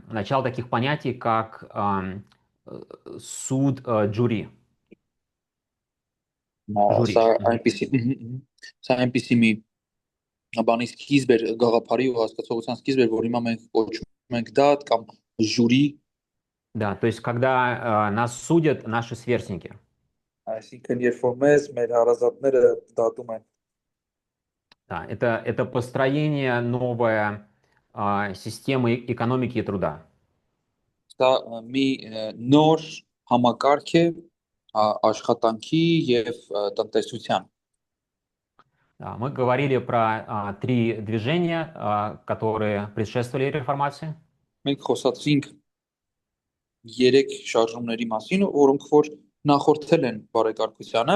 начало таких понятий, как суд, жюри. Սա Жюри. Мгм. սա այնպիսի մի բանի սկիզբ էր, գաղափարի ու հասկացողության սկիզբ էր, որ հիմա մենք կոչում ենք դա կամ ժյուրի, Да, то есть, когда нас судят наши сверстники. այսինքն երբ որ մեր հարազատները դատում են։ Да, это построение новой системы экономики и труда. Սա մի նոր համակարգ է աշխատանքի եւ տնտեսության։ Да, мы говорили про три движения, которые предшествовали реформации. Մենք խոսացինք երեք շարժումների մասին, որոնք որ նախորդել են բարեկարգությանը,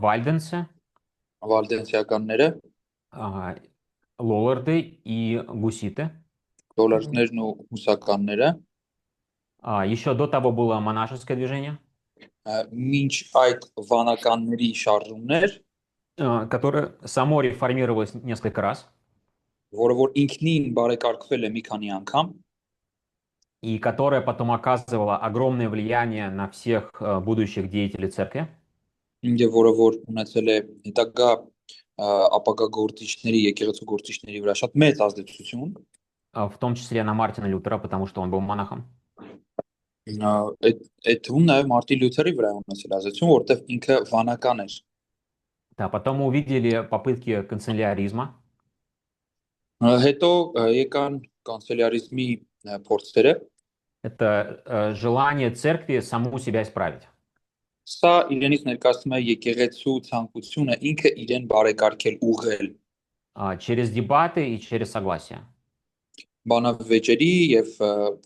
Вальденсы, վալդենսիականները, Лолларды и Гуситы. դոլարներն ու հուսականները, Еще до того было монашеское движение, մինչ այդ վանականների շարժումներ, которое само реформировалось несколько раз, որը որ ինքնին բարեկարգվել է մի քանի անգամ, и которое потом оказывало огромное влияние на всех будущих деятелей церкви. եւ որը որ ունեցել է հետագա ապագա գործիչների, եկեղեցու գործիչների վրա շատ մեծ ազդեցություն, В том числе на Мартина Лютера, потому что он был монахом. այդ թվում նաեւ Մարտին Լյութերի վրա ունեցել ազդեցություն, որտեղ ինքը վանական էր։ Да, потом мы увидели попытки канцеляризма. Հետո եկան կանցելյարիզմի փորձերը, Это желание церкви саму себя исправить. սա իրենից ներկայացնում է եկեղեցու ցանկությունը ինքը իրեն բարեկարգել, угել Через дебаты и через согласие. բանավեճերի եւ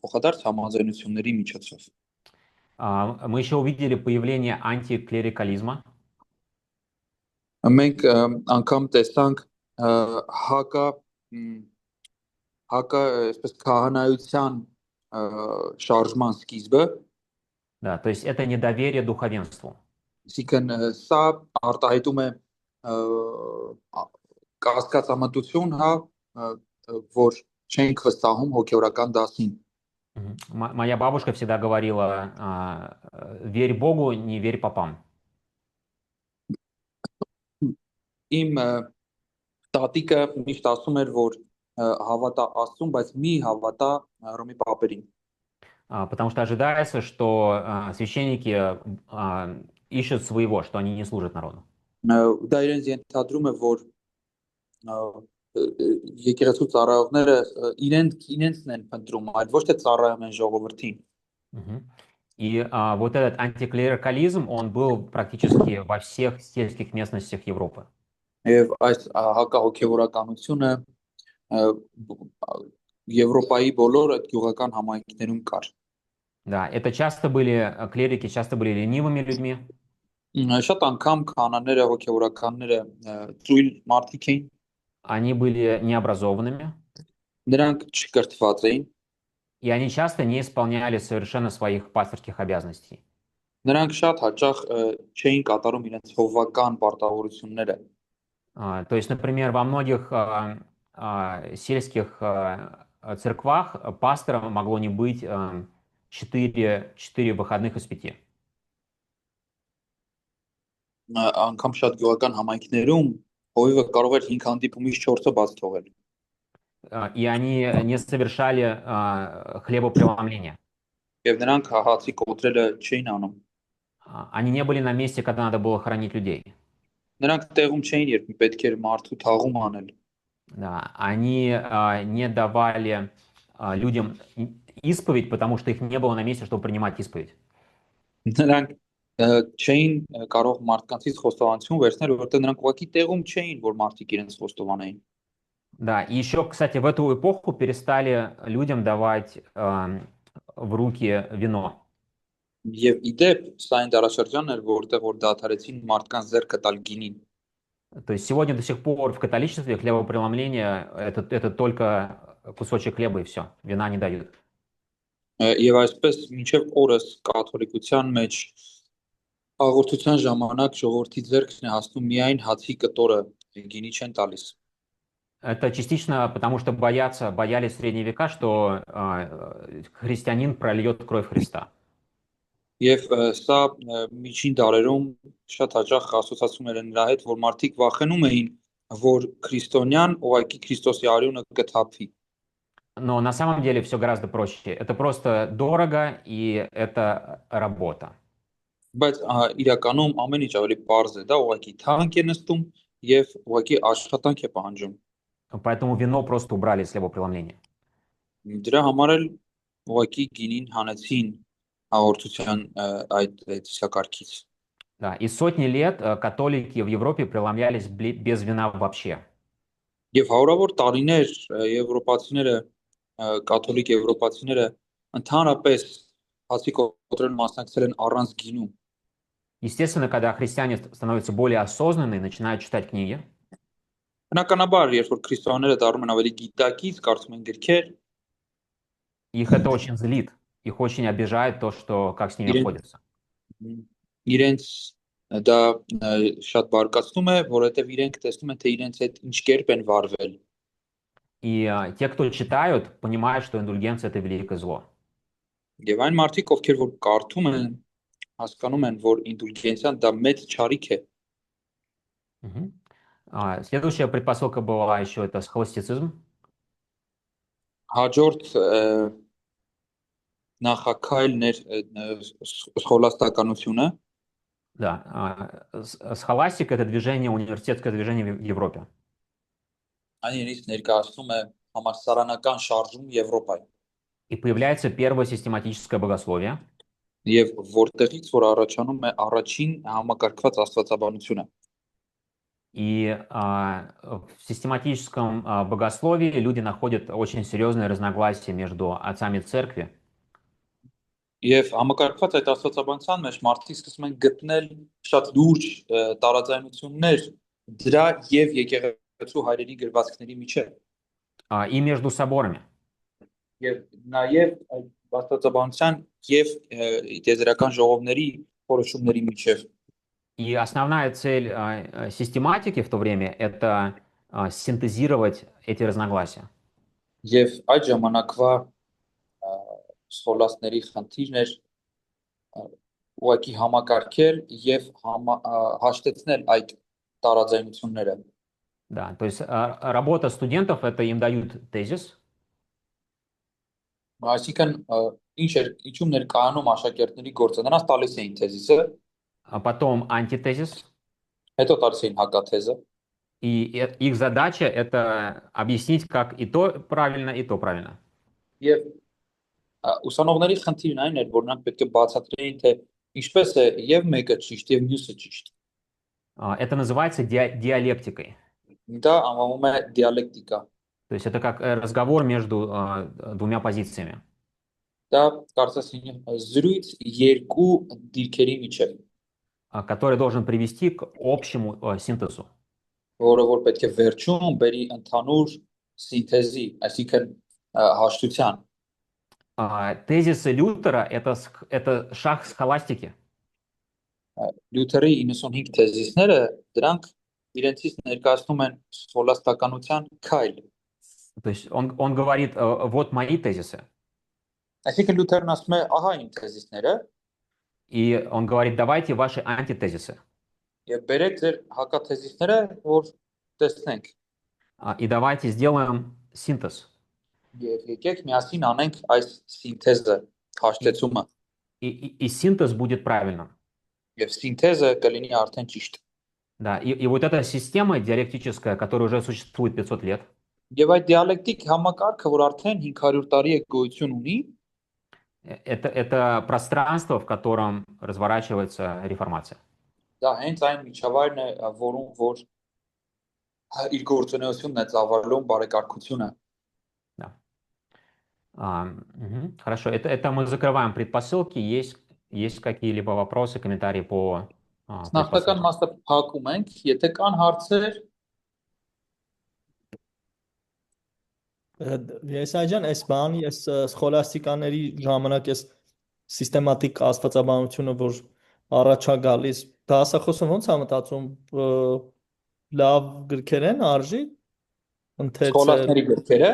փոխադարձ համաձայնությունների միջոցով։ Мы еще увидели появление антиклерикализма. Մենք անգամ տեսանք հակա այսպես քահանայության շարժման սկիզբը, Да, то есть это недоверие духовенству. այսինքն սա արտահայտում է կասկածամտություն, հա, որ չենք վստահում հոգեորական դասին։ Моя бабушка всегда говорила, верь Богу, не верь попам. Իմ տատիկը միշտ ասում էր, որ հավատա Աստծուն, բայց մի հավատա Հռոմի պապերին։ Потому что ожидается, что священники ищут своего, что они не служат народу. Դա իրենց ենթադրում է, որ եկեղեցու ծառայողները իրենցն են փնտրում, այլ ոչ թե ծառայում են ժողովրդին։ И вот этот антиклерикализм, он был практически во всех сельских местностях Европы. Եվ այս հակահոգևորականությունը Եվրոպայի բոլոր այդ գյուղական համայնքներում կար։ Да, это часто были клирики, часто были ленивыми людьми. Շատ անգամ քահանաները, հոգևորականները ծույլ մարդիկ էին, Они были необразованными, նրանք չկրթված էին, и они часто не исполняли совершенно своих пасторских обязанностей. նրանք շատ հաճախ չէին կատարում իրենց հովվական պարտավորությունները։ То есть, например, во многих сельских церквах пастором могло не быть 4 выходных из 5. Անգամ շատ գյուղական համայնքներում հովիվը կարող էր 5 հանդիպումից 4-ը բաց թողել։ И они не совершали хлебопреломления. Եվ նրանք հացի կոտրելը չէին անում։ Они не были на месте, когда надо было хоронить людей. Նրանք տեղում չէին, երբ պետք էր մարդու թաղում անել։ Да, они не давали людям исповедь, потому что их не было на месте, чтобы принимать исповедь. Նրանք չէին կարող մարդկանցից խոստովանություն վերցնել, որովհետև նրանք ուղղակի տեղում չէին, որ մարդիկ իրենց խոստովանեին։ Да, и еще, кстати, в эту эпоху перестали людям давать в руки вино. Եվ իդեպ սա այն դարաշրջանն էր, որտեղ որ դադարեցին մարդկանց ձեռքը տալ գինին։ То есть сегодня до сих пор в католичестве хлебопреломление это только кусочек хлеба и все, вина не дают. Եվ այսպես մինչև օրս կաթոլիկության մեջ հաղորդության ժամանակ ժողովրդի ձեռքն է հասնում միայն հացի կտորը, գինի չեն տալիս։ Это частично потому, что боялись в средние века, что христианин прольет кровь Христа. Եվ սա միջին դարերում շատ հաճախ ասոցացումներ են նրա հետ, որ մարդիկ վախենում էին, որ քրիստոնյան ուղղակի Քրիստոսի արյունը կթափվի։ Но на самом деле все гораздо проще. Это просто дорого, и это работа. Բայց իրականում ամեն ինչ ավելի պարզ է, դա ուղղակի թանկ է նստում եւ ուղղակի աշխատանք է պահանջում։ Поэтому вино просто убрали с хлебопреломления. Դրա համար էլ ուղղակի գինին հանեցին հաղորդության այդ ծիսակարգից։ Да, и сотни лет католики в Европе преломлялись без вина вообще. Եվ հարյուրավոր տարիներ եվրոպացիները կաթոլիկ եվրոպացիները ընդհանրապես հացի կոտրել մասնակցել են առանց գինու։ Естественно, когда христиане становятся более осознанные, начинают читать книги, Բնականաբար, երբ որ քրիստոնյաները դառնում են ավելի գիտակից, կարդում են գրքեր, их это очень злит, их очень обижает то, что как с ними իրեն обходятся. իրենց դա շատ բարկացնում է, որովհետև իրենք տեսնում են, թե իրենց հետ ինչ կերպ են վարվել։ И те, кто читают, понимают, что индульгенция – это великое зло. Եվ այն մարդիկ, ովքեր որ կարդում են, հասկանում են, որ ինդուլգենցիան դա մեծ չարիք է։ Мгм. Следующая предпосылка была еще это схоластицизм. Հաջորդ նախաքայլն էր սխոլաստականությունը։ Да, схоластика – это движение, университетское движение в Европе. Այն իրից ներկայացնում է համալսարանական շարժում Եվրոպայում։ И появляется первое систематическое богословие. Եվ որտեղից որ առաջանում է առաջին համակարգված աստվածաբանությունը։ И в систематическом богословии люди находят очень серьезные разногласия между отцами церкви. Եվ համակարգված այդ աստվածաբանության մեջ մարդիկ սկսում են գտնել շատ լուրջ տարաձայնություններ դրա եւ եկեղեցու հայրերի գրվածքների միջեւ։ И между соборами. Եվ նաեւ այդ աստվածաբանության եւ տեզերական ժողովների որոշումների միջեւ։ И основная цель систематики в то время – это синтезировать эти разногласия. Եվ այդ ժամանակվա սխոլաստների խնդիրն էր ուղղակի համակարգել եւ հաշտեցնել այդ տարաձայնությունները։ Да, то есть работа студентов – это им дают тезис, Այսինքն ինչում ներկայանում աշակերտների գործը, նրանց տալիս էին թեզիսը, а потом антитезис. հետո տալիս էին հակաթեզը, И их задача – это объяснить, как и то правильно, и то правильно. եւ ուսանողների խնդիրն այն էր, որ նրանք պետք է բացատրեին, թե ինչպես է եւ мега ճիշտ եւ մյուսը ճիշտ։ Это называется диалектикой. Դա անվանում է դիալեկտիկա։ То есть это как разговор между двумя позициями. Դա կարծես զրույց երկու դիրքերի միջեւ, который должен привести к общему синтезу. որը որ պետք է վերջում բերի ընդհանուր սինթեզի, այսինքն հաշտության։ Тезисы Лютера – это шаг схоластики. Լյութերի 95 թեզիսները դրանք իրենցից ներկայացնում են սխոլաստականության քայլ։ То есть он говорит, вот мои тезисы. Այսինքն Լյութերն ասում է, ահա իմ թեզիսները, И он говорит, давайте ваши антитезисы. եւ բերեք ձեր հակաթեզիսները, որ տեսնենք։ И давайте сделаем синтез. Եվ եկեք միասին անենք այս սինթեզը, հաշտեցումը, И синтез будет правильным. եւ սինթեզը կլինի արդեն ճիշտ։ Да, и вот эта система диалектическая, которая уже существует 500 лет, Եվ այդ դիալեկտիկ համակարգը, որ արդեն 500 տարի է գոյություն ունի, это пространство, в котором разворачивается реформация. դա հենց այն միջավայրն է, որում որ իր գործունեությունն է ծավալում բարեկարգությունը։ Да. Хорошо, это мы закрываем предпосылки. Есть какие-либо вопросы, комментарии по Նախնական предпосылкам? մասը փակում ենք, եթե կան հարցեր, Եսաջան, այս բանի, այս սխոլաստիկաների ժամանակ այս սիստեմատիկ աստվածաբանությունը, որ առաջա գալիս, դասախոսը ոնց է մտածում լավ գրքեր են արժի ընթերցել։ Սխոլաստների գրքերը։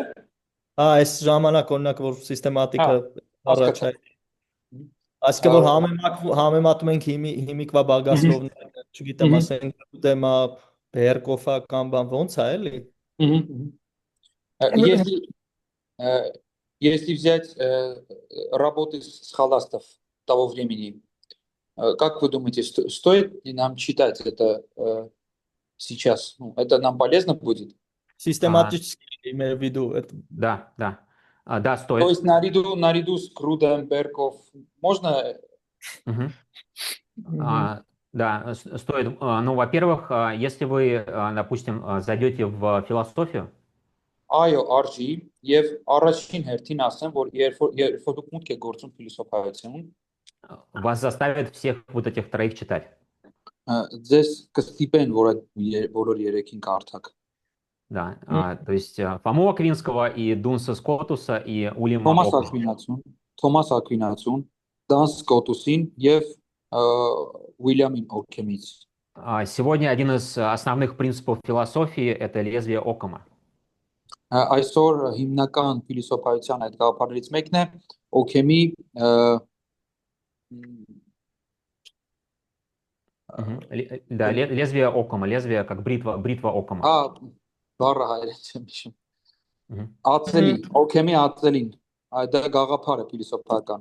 Այս ժամանակ օրինակ որ սիստեմատիկը առաջ հասկացա։ այսինքն որ համեմատում ենք հիմիկվա բագասլովները, չգիտեմ, ասենք դեմա Բերկոֆա կամ բան ոնց է էլի։ Если взять работы с Холастов того времени, как вы думаете, стоит ли нам читать это сейчас? Ну, это нам полезно будет? Систематически имею в виду это. Да, То стоит. есть наряду с Крудом, Берков, можно? Мгм. Да, стоит. Ну, во-первых, если вы, допустим, зайдете в философию, Այո, արժի եւ առաջին հերթին ասեմ, որ երբ որ դուք մուտք եք գործում փիլիսոփայություն, вас заставят всех вот этих троих читать. ձեզ կստիպեն, որ այդ բոլոր երեքին կարդաք։ Да, то есть Фому Аквинского и Дунса Скотуса и Уильяма Թոմաս Окама. Ակվինացուն, Դան Սկոտուսին եւ Ուիլյամին Օքեմից։ Сегодня один из основных принципов философии – это лезвие Окама. Այսօր հիմնական փիլիսոփայության այդ գաղափարներից մեկն է Օքեմի Да, лезвие Окама, лезвие как бритва Окама. բառը հայերեն չեմ հիշում։ Ածելի, Օքեմի ածելին, դա գաղափար է փիլիսոփայական։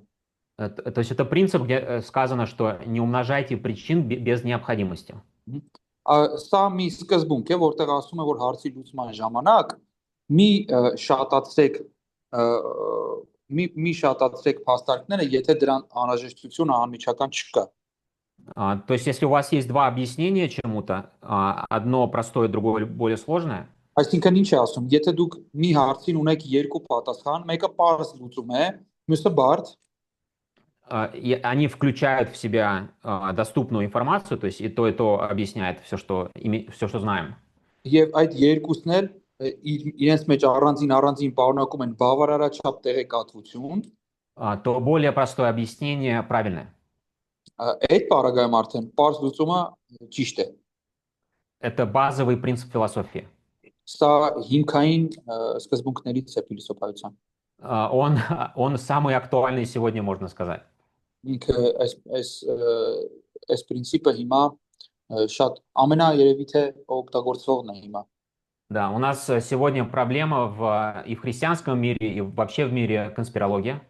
То есть это принцип, где сказано, что не умножайте причин без необходимости. Սա մի սկզբունք է, որտեղ ասում է, որ հարցի լուծման ժամանակ մի շատացրեք փաստարկները, եթե դրան անհրաժեշտությունը անմիջական չկա։ То есть если у вас есть два объяснения чему-то, одно простое, другое более сложное, Այսինքն ինչ է ասում, եթե դուք մի հարցին ունեք երկու պատասխան, մեկը պարզ луծում է, մյուսը բարդ, и они включают в себя доступную информацию, то есть и то объясняет все, что знаем. եւ այդ երկուսն էլ իրենց մեջ առանձին պարունակում են բավարարաչափ տեղեկատվություն, то более простое объяснение правильное. Այդ բaragայում արդեն պարզ луծումը ճիշտ է։ Это базовый принцип философии. Սա հիմքային սկզբունքներից է փիլիսոփայության։ Он самый актуальный сегодня, можно сказать. Ինքը այս принципը հիմա շատ ամենաերևի թե օգտագործվողն է հիմա։ Да, у нас сегодня проблема и в христианском мире, и вообще в мире конспирология.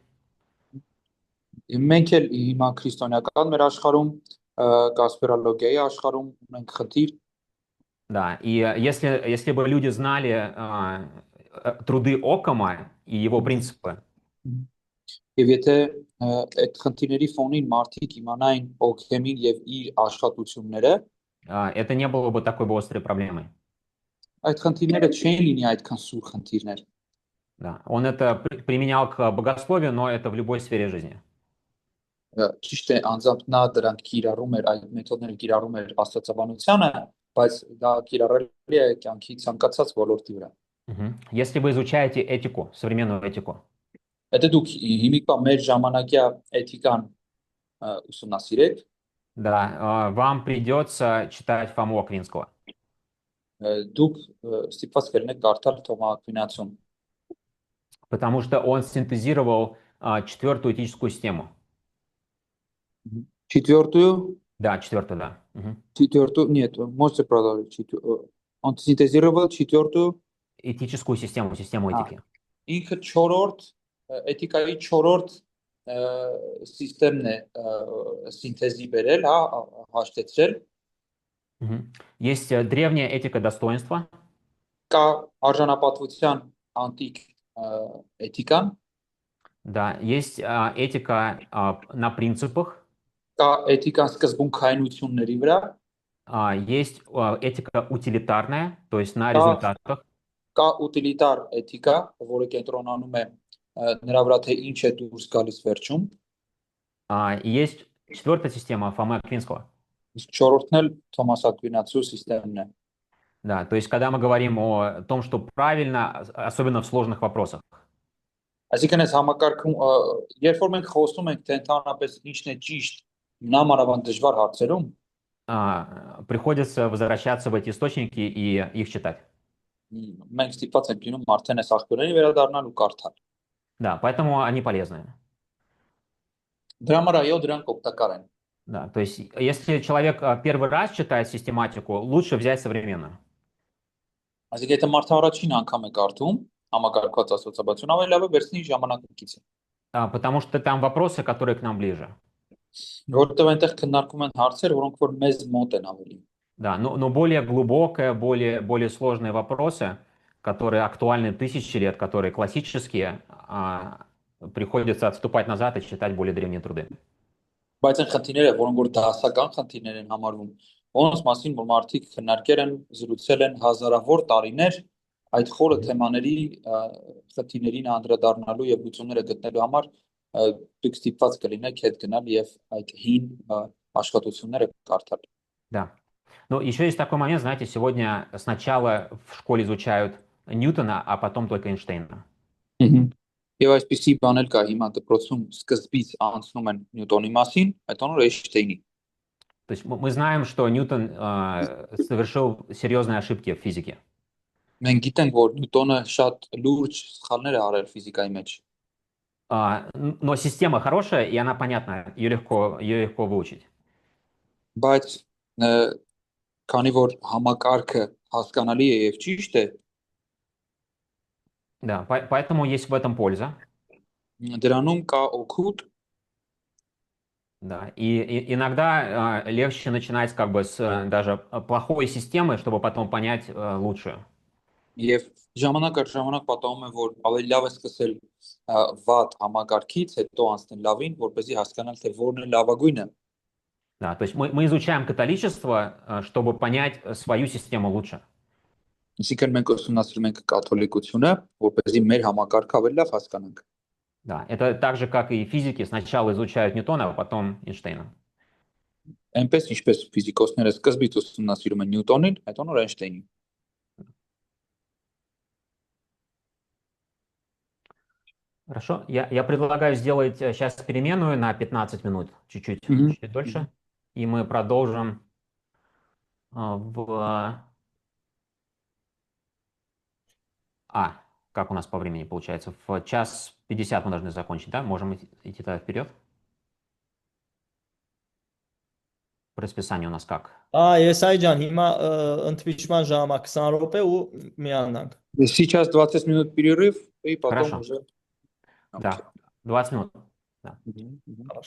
Մենք էլ հիմա քրիստոնեական մեր աշխարհում կասպիրոլոգիայի աշխարհում ունենք խնդիր։ Да, и если бы люди знали труды Окама и его принципы, Եվ եթե այդ խնդիրների ֆոնին մարդիկ իմանային Օքեմին եւ իր աշխատությունները, это не было бы такой бы острой проблемой. այդ խնդիրները չէին լինի այդքան սուր խնդիրներ։ Да, он это применял к богословию, но это в любой сфере жизни. Ճիշտ է, անձամբ նա դրանք կիրառում էր, այդ մեթոդները կիրառում էր աստվածաբանությանը, բայց դա կիրառելի է կյանքի ցանկացած ոլորտի վրա։ Если вы изучаете этику, современную этику, Եթե դուք հիմիկվա մեր ժամանակյա էթիկան ուսումնասիրեք, да, вам придется читать Фому Аквинского. դուք ստիպված կլինեք կարդալ Թոմա Ակվինացուն, потому что он синтезировал четвертую этическую систему. Четвертую? Да, четвертую, да. Четвертую, нет, можете продолжить. Он синтезировал четвертую этическую систему этики. Ինքը 4-րդ էթիկայի 4-րդ սիստեմն է սինթեզի բերել, հա, հաշտեցրել։ Есть древняя этика достоинства. Կա արժանապատվության անտիկ էթիկան։ Да, есть этика на принципах. Կա էթիկան սկզբունքայնությունների վրա։ Есть этика утилитарная, то есть на результатах. Կա ուտիլիտար էթիկա, որը կենտրոնանում է նրա վրա թե ինչ է դուրս գալիս վերջում։ Есть четвертая система Фомы Аквинского. Չորրորդն էլ Թոմաս Ակվինացու սիստեմն է։ Да, то есть когда мы говорим о том, что правильно, особенно в сложных вопросах. Այսինքն այս համակարգում երբ որ մենք խոսում ենք թե ընդհանրապես ինչն է ճիշտ նամանավանդ դժվար հարցերում, приходится возвращаться в эти источники и их читать. մենք ստիպված ենք լինում արդեն այս աղբյուրներին վերադառնալ ու կարդալ։ Да, поэтому они полезны. Դրա համար այո, դրանք օգտակար են։ Да, то есть, если человек первый раз читает систематику, лучше взять современную. Այսինքն եթե մարդը առաջին անգամ է կարդում համակարգված ասոցիացիան, ավելի լավ է վերցնի ժամանակակիցը, Потому что там вопросы, которые к нам ближе. որովհետև այնտեղ քննարկում են հարցեր, որոնք որ մեզ մոտ են ավելի։ Да, но более глубокие, более сложные вопросы, которые актуальны тысячи лет, которые классические, приходится отступать назад и читать более древние труды. Բայց այն խնդիրները, որոնք որ դասական խնդիրներ են համարվում, ոնց մասին որ մարդիկ քննարկել են, զրուցել են հազարավոր տարիներ, այդ խորը թեմաների խնդիրներին անդրադառնալու եւ լուծումները գտնելու համար դուք ստիպված կլինեք հետ գնալ եւ այդ հին աշխատությունները կարդալ։ Да. Но еще есть такой момент, знаете, сегодня сначала в школе изучают Ньютона, а потом только Эйнштейна. Եվ այսպիսի բան էլ կա հիմա դպրոցում սկզբից անցնում են Նյուտոնի մասին, հետո նոր Էյնշտեյնի։ То есть мы знаем, что Ньютон совершил серьезные ошибки в физике. Մենք գիտենք, որ Նյուտոնը շատ լուրջ սխալներ է արել ֆիզիկայի մեջ, Но система хорошая, и она понятна, ее легко выучить. բայց քանի որ համակարգը հասկանալի է եւ ճիշտ է, Да, поэтому есть в этом польза. դրանում կա օգուտ, Да, и иногда легче начинать как бы с даже плохой системы, чтобы потом понять лучшую. եւ ժամանակ առ ժամանակ պատահում է, որ ավելի лավ է սկսել վատ համակարգից, հետո անցնել լավին, որպեսզի հասկանալ թե որն է լավագույնը։ Да, то есть мы изучаем католичество, чтобы понять свою систему лучше. Այսինքն մենք ուսումնասիրում ենք կաթոլիկությունը, որպեսզի մեր համակարգը ավելի լավ հասկանանք։ Да, это так же, как и физики. Сначала изучают Ньютона, а потом Эйнштейна. Այնպես ինչպես ֆիզիկոսները սկզբից ուսումնասիրում են Նյուտոնին, հետո նոր Էյնշտեյնին։ Хорошо. Я предлагаю сделать сейчас переменную на 15 минут, чуть-чуть дольше. И мы продолжим как у нас по времени получается? В 1:50 мы должны закончить, да? Можем идти тогда вперед? По расписанию у нас как? Եսայ ջան, հիմա ընդվիճման ժամը 20 րոպե ու միանանք։ Сейчас 20 минут перерыв и потом Хорошо. уже. Да, 20 минут. Да. Хорошо։